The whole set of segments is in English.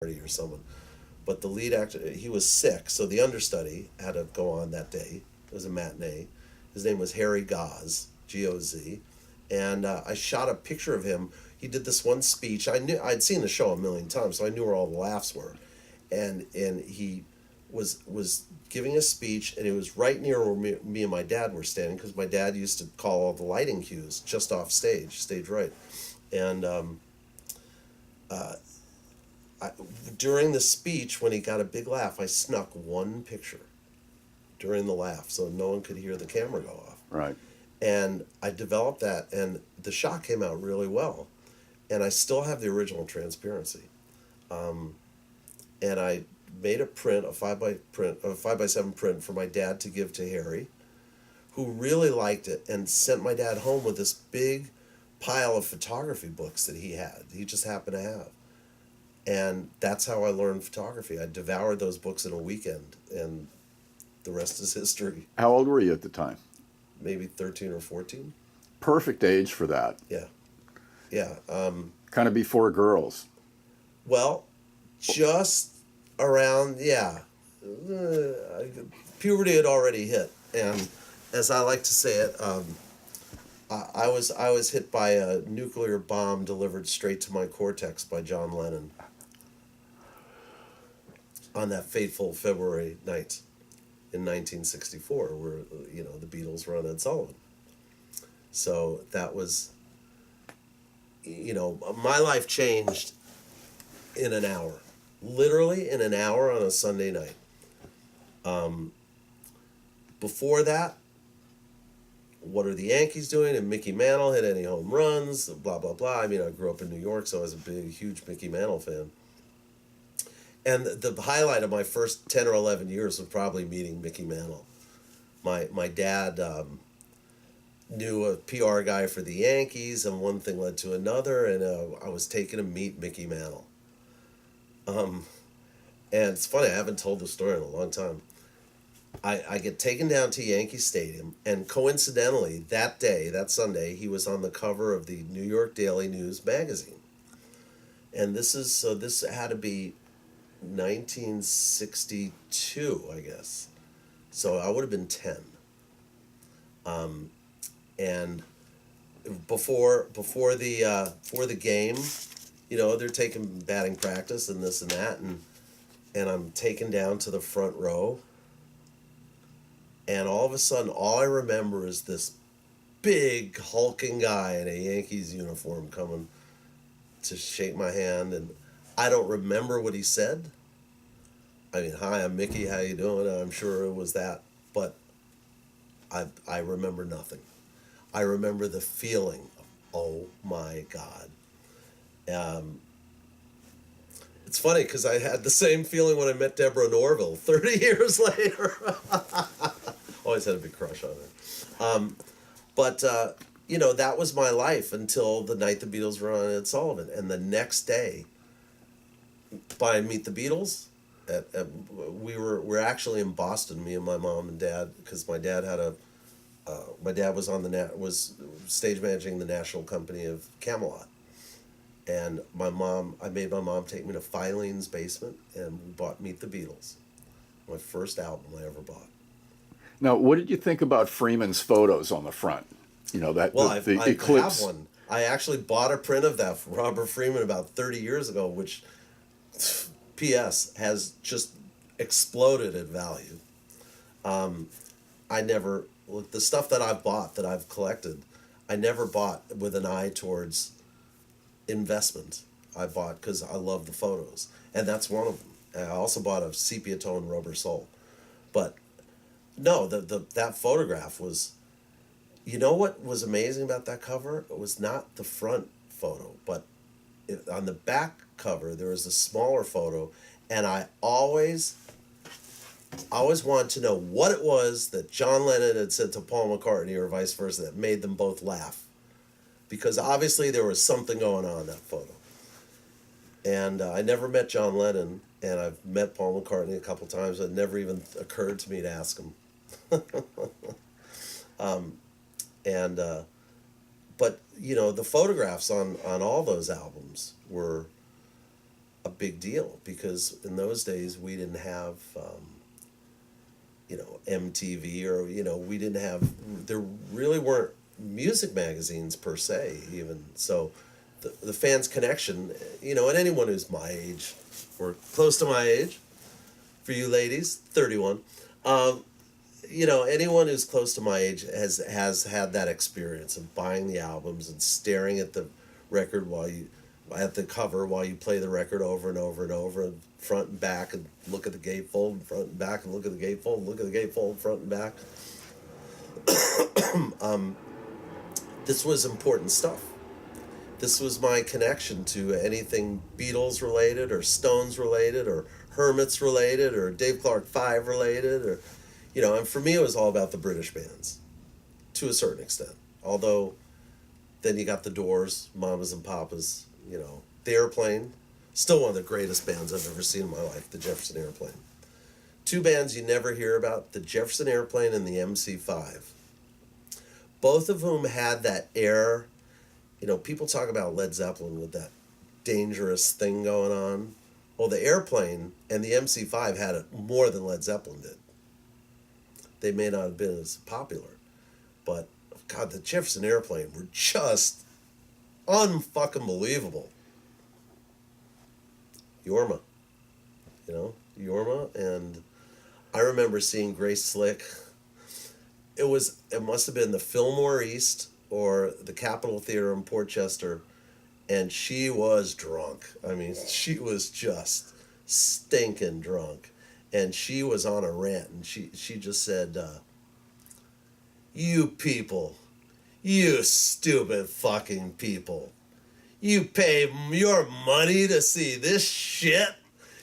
or someone. But the lead actor, he was sick, so the understudy had to go on that day. It was a matinee. His name was Harry Goz, Goz, and I shot a picture of him. He did this one speech. I'd seen the show a million times, so I knew where all the laughs were, and he was giving a speech, and it was right near where me and my dad were standing, because my dad used to call all the lighting cues just off stage right, and during the speech, when he got a big laugh, I snuck one picture during the laugh so no one could hear the camera go off. Right. And I developed that, and the shot came out really well. And I still have the original transparency. And I made a print, a 5x7 print for my dad to give to Harry, who really liked it and sent my dad home with this big pile of photography books that he had. He just happened to have. And that's how I learned photography. I devoured those books in a weekend, and the rest is history. How old were you at the time? Maybe 13 or 14. Perfect age for that. Yeah. Yeah. Kind of before girls. Well, just around, yeah. Puberty had already hit. And as I like to say it, I was hit by a nuclear bomb delivered straight to my cortex by John Lennon on that fateful February night in 1964, where the Beatles were on Ed Sullivan. So that was, my life changed in an hour, literally in an hour on a Sunday night. Before that, what are the Yankees doing? And Mickey Mantle hit any home runs? Blah, blah, blah. I mean, I grew up in New York, so I was a huge Mickey Mantle fan. And the highlight of my first 10 or 11 years was probably meeting Mickey Mantle. My dad knew a PR guy for the Yankees, and one thing led to another, and I was taken to meet Mickey Mantle. And it's funny, I haven't told the story in a long time. I get taken down to Yankee Stadium, and coincidentally, that day, that Sunday, he was on the cover of the New York Daily News magazine. And this had to be 1962, I guess. So I would have been 10. And before the game, they're taking batting practice and this and that, and I'm taken down to the front row. And all of a sudden, all I remember is this big hulking guy in a Yankees uniform coming to shake my hand, and I don't remember what he said. I mean, hi, I'm Mickey, how you doing? I'm sure it was that, but I remember nothing. I remember the feeling of, oh my God. It's funny because I had the same feeling when I met Deborah Norville 30 years later. Always had a big crush on her. But that was my life until the night the Beatles were on Ed Sullivan. And the next day, by Meet the Beatles, we're actually in Boston, me and my mom and dad, because my dad had my dad was was stage managing the National Company of Camelot. And I made my mom take me to Filene's basement, and we bought Meet the Beatles, my first album I ever bought. Now, what did you think about Freeman's photos on the front? The eclipse. I have one. I actually bought a print of that for Robert Freeman about 30 years ago, which, P.S., has just exploded in value. The stuff that I've bought, that I've collected, I never bought with an eye towards investment. I bought because I love the photos, and that's one of them. And I also bought a sepia tone Rubber Soul, but no, that photograph was. You know what was amazing about that cover? It was not the front photo, but on the back cover there was a smaller photo, and I always wanted to know what it was that John Lennon had said to Paul McCartney or vice versa that made them both laugh. Because obviously there was something going on in that photo. And I never met John Lennon, and I've met Paul McCartney a couple times. It never even occurred to me to ask him. But the photographs on all those albums were a big deal, because in those days we didn't have MTV, or we didn't have, there really weren't music magazines per se, even. So the fans connection, and anyone who's my age or close to my age, for you ladies, 31, anyone who's close to my age has had that experience of buying the albums and staring at the record at the cover while you play the record over and over and over, and front and back, and look at the gatefold, and front and back, and look at the gatefold, and look at the gatefold, front and back. This was important stuff. This was my connection to anything Beatles related, or Stones related, or Hermits related, or Dave Clark 5 related, or, and for me it was all about the British bands, to a certain extent. Although, then you got the Doors, Mamas and Papas, the Airplane, still one of the greatest bands I've ever seen in my life, the Jefferson Airplane. Two bands you never hear about, the Jefferson Airplane and the MC5. Both of whom had that air, people talk about Led Zeppelin with that dangerous thing going on. Well, the Airplane and the MC5 had it more than Led Zeppelin did. They may not have been as popular, but God, the Jefferson Airplane were just unfucking believable. Yorma, Yorma, and I remember seeing Grace Slick. It must have been the Fillmore East or the Capitol Theater in Portchester, and she was drunk. I mean, she was just stinking drunk, and she was on a rant, and she just said, "You people, you stupid fucking people, you pay your money to see this shit."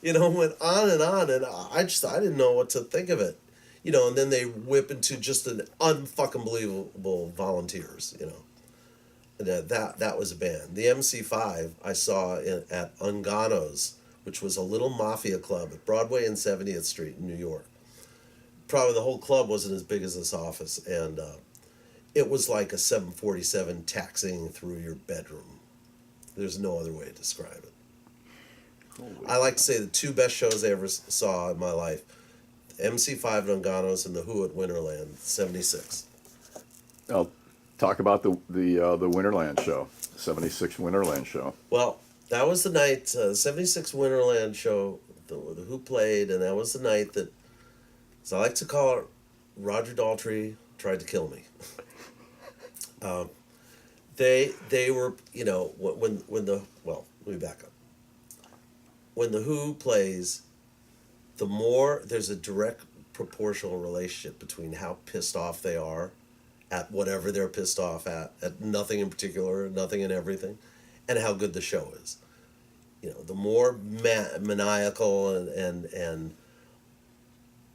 Went on, and I didn't know what to think of it. And then they whip into just an unfucking believable Volunteers, And that was a band. The MC5 I saw at Ungano's, which was a little mafia club at Broadway and 70th Street in New York. Probably the whole club wasn't as big as this office, and it was like a 747 taxiing through your bedroom. There's no other way to describe it. I like to say the two best shows I ever saw in my life: MC5 at Ungano's and The Who at Winterland, 76. I'll talk about the Winterland show, 76 Winterland show. Well, that was the night, 76 Winterland show, the Who played, and that was the night that, as I like to call it, Roger Daltrey tried to kill me. They were, let me back up. When The Who plays, the more there's a direct proportional relationship between how pissed off they are at whatever they're pissed off at nothing in particular, nothing and everything, and how good the show is. The more maniacal and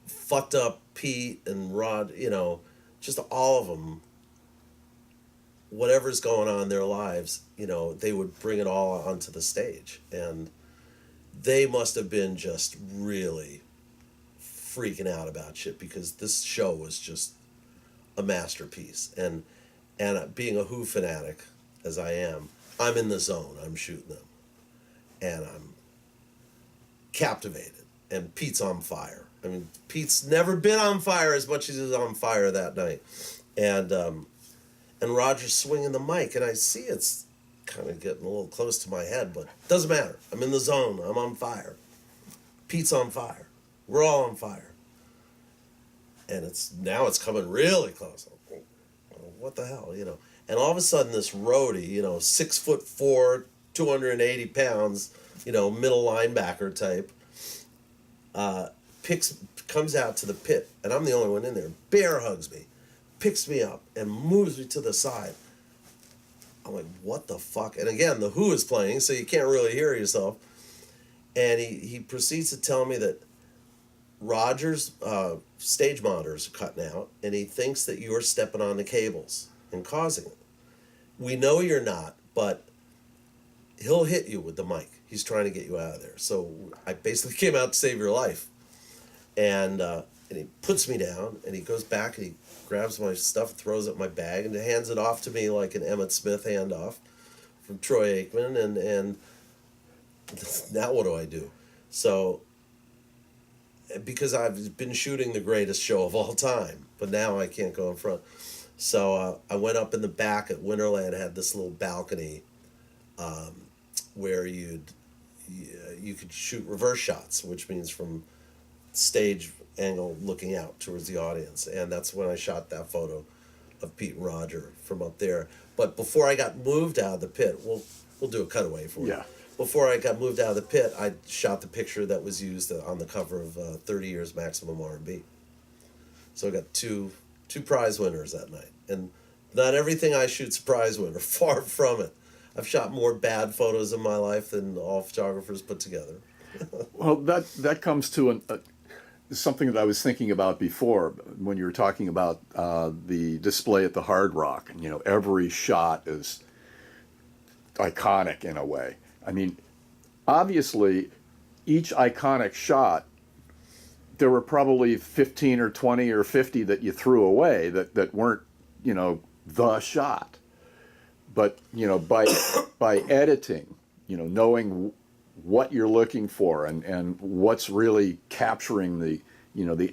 fucked up Pete and Rod, just all of them, whatever's going on in their lives, they would bring it all onto the stage. And they must have been just really freaking out about shit, because this show was just a masterpiece. And being a Who fanatic, as I am, I'm in the zone. I'm shooting them. And I'm captivated. And Pete's on fire. I mean, Pete's never been on fire as much as he was on fire that night. And Roger's swinging the mic, and I see it's kind of getting a little close to my head, but it doesn't matter. I'm in the zone. I'm on fire. Pete's on fire. We're all on fire. And it's coming really close. What the hell, And all of a sudden, this roadie, 6'4", 280 pounds, middle linebacker type, comes out to the pit, and I'm the only one in there. Bear hugs me, picks me up, and moves me to the side. I'm like, what the fuck? And again, The Who is playing, so you can't really hear yourself. And he proceeds to tell me that Roger's stage monitors are cutting out, and he thinks that you're stepping on the cables and causing it. We know you're not, but he'll hit you with the mic. He's trying to get you out of there. So I basically came out to save your life. And he puts me down, and he goes back, and he grabs my stuff, throws it in my bag, and hands it off to me like an Emmett Smith handoff from Troy Aikman. And now what do I do? So, because I've been shooting the greatest show of all time, but now I can't go in front. So I went up in the back at Winterland, had this little balcony where you could shoot reverse shots, which means from stage angle looking out towards the audience. And that's when I shot that photo of Pete and Roger from up there. But before I got moved out of the pit, we'll do a cutaway for it. Before I got moved out of the pit, I shot the picture that was used on the cover of 30 Years Maximum R&B. So I got two prize winners that night. And not everything I shoot's a prize winner, far from it. I've shot more bad photos in my life than all photographers put together. Well, that comes to something that I was thinking about before when you were talking about the display at the Hard Rock. And, every shot is iconic in a way. I mean, obviously, each iconic shot, there were probably 15 or 20 or 50 that you threw away that weren't, the shot. But, by editing, knowing what you're looking for and what's really capturing the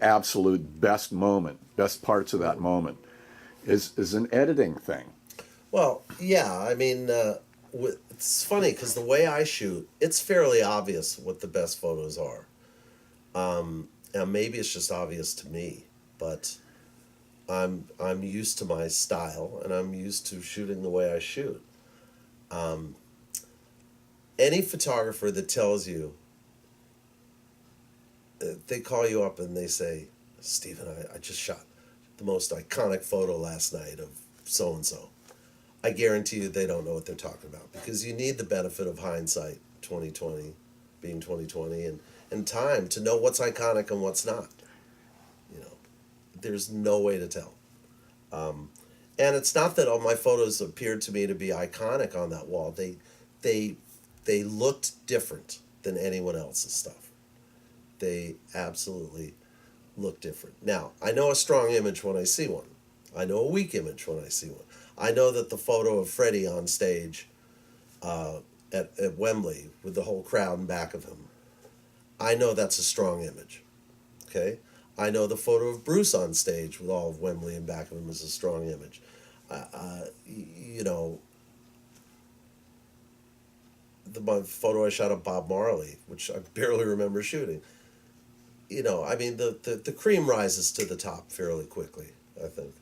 absolute best parts of that moment is an editing thing. Well, yeah, I mean, it's funny because the way I shoot, it's fairly obvious what the best photos are. And maybe it's just obvious to me, but I'm used to my style and I'm used to shooting the way I shoot. Any photographer that tells you, they call you up and they say, Stephen, I just shot the most iconic photo last night of so-and-so. I guarantee you they don't know what they're talking about, because you need the benefit of hindsight, 2020 being 2020, and time to know what's iconic and what's not. There's no way to tell. And it's not that all my photos appeared to me to be iconic on that wall. They looked different than anyone else's stuff. They absolutely look different. Now, I know a strong image when I see one. I know a weak image when I see one. I know that the photo of Freddie on stage at Wembley with the whole crowd in back of him, I know that's a strong image. Okay? I know the photo of Bruce on stage with all of Wembley in back of him is a strong image. The photo I shot of Bob Marley, which I barely remember shooting. I mean, the cream rises to the top fairly quickly, I think.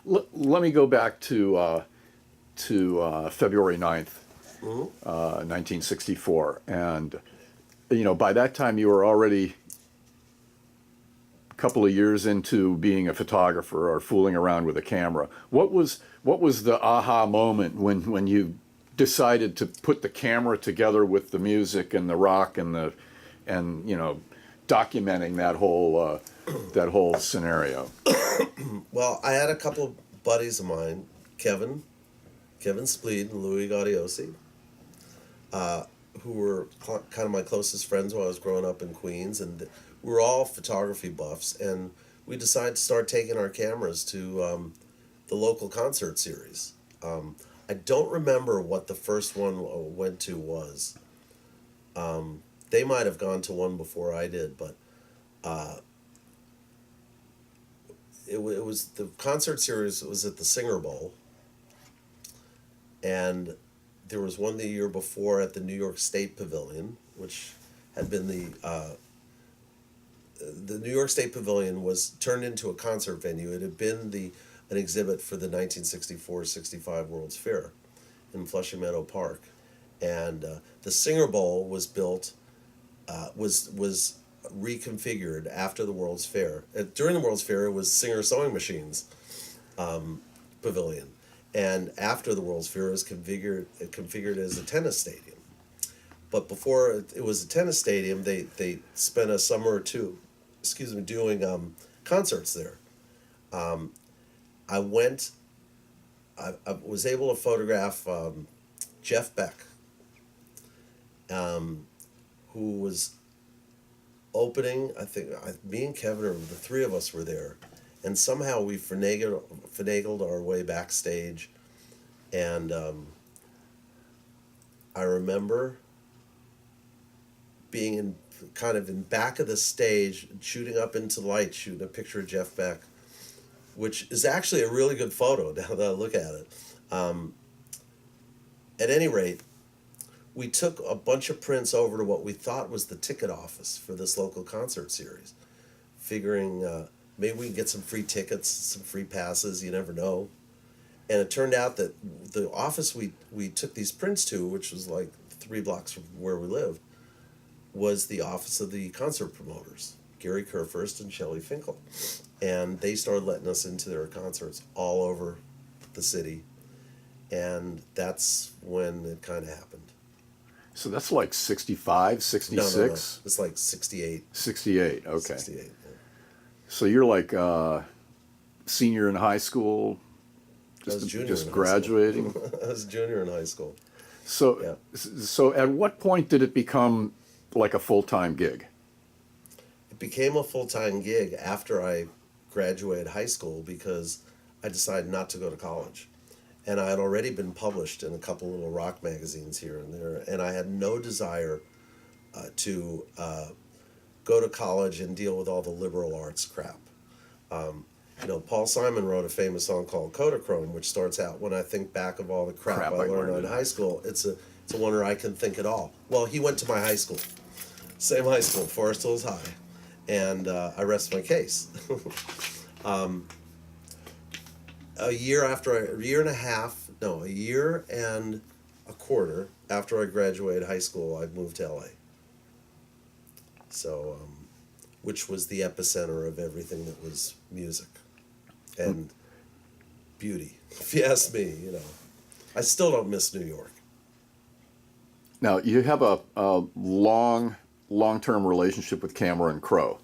Let me go back to February 9th, 1964. And, by that time you were already a couple of years into being a photographer or fooling around with a camera. What was the aha moment when you decided to put the camera together with the music and the rock and documenting that whole scenario? Well, I had a couple of buddies of mine, Kevin Spleed and Louis Gaudiosi, who were kind of my closest friends while I was growing up in Queens, and we were all photography buffs, and we decided to start taking our cameras to the local concert series. I don't remember what the first one went to was. They might have gone to one before I did, but it was the concert series. It was at the Singer Bowl, and there was one the year before at the New York State Pavilion, which had been the New York State Pavilion was turned into a concert venue. It had been an exhibit for the 1964-65 World's Fair in Flushing Meadow Park, and the Singer Bowl was built, was reconfigured after the World's Fair. During the World's Fair, it was Singer Sewing Machines Pavilion, and after the World's Fair, it was configured as a tennis stadium. But before it was a tennis stadium, they spent a summer or two, doing concerts there. I was able to photograph Jeff Beck, who was opening. I think me and Kevin, or the three of us, were there, and somehow we finagled our way backstage, and I remember being in kind of in back of the stage, shooting up into light, shooting a picture of Jeff Beck, which is actually a really good photo now that I look at it. At any rate, we took a bunch of prints over to what we thought was the ticket office for this local concert series, figuring maybe we can get some free tickets, some free passes, you never know. And it turned out that the office we took these prints to, which was like 3 blocks from where we lived, was the office of the concert promoters, Gary Kurfürst and Shelley Finkel. And they started letting us into their concerts all over the city. And that's when it kind of happened. So that's like 65, 66? No. It's like 68. 68, okay. 68, yeah. So you're like senior in high school, I was junior just in high graduating? school. I was junior in high school. So, Yeah. so at what point did it become like a full-time gig? It became a full-time gig after I graduated high school because I decided not to go to college. And I had already been published in a couple little rock magazines here and there, and I had no desire to go to college and deal with all the liberal arts crap. Paul Simon wrote a famous song called Kodachrome, which starts out, when I think back of all the crap I learned in high school, it's a wonder I can think it all. Well, he went to my high school. Same high school, Forest Hills High. And I rest my case. A year and a quarter after I graduated high school, I moved to LA. So, which was the epicenter of everything that was music and beauty, if you ask me, I still don't miss New York. Now, you have a long-term relationship with Cameron Crowe.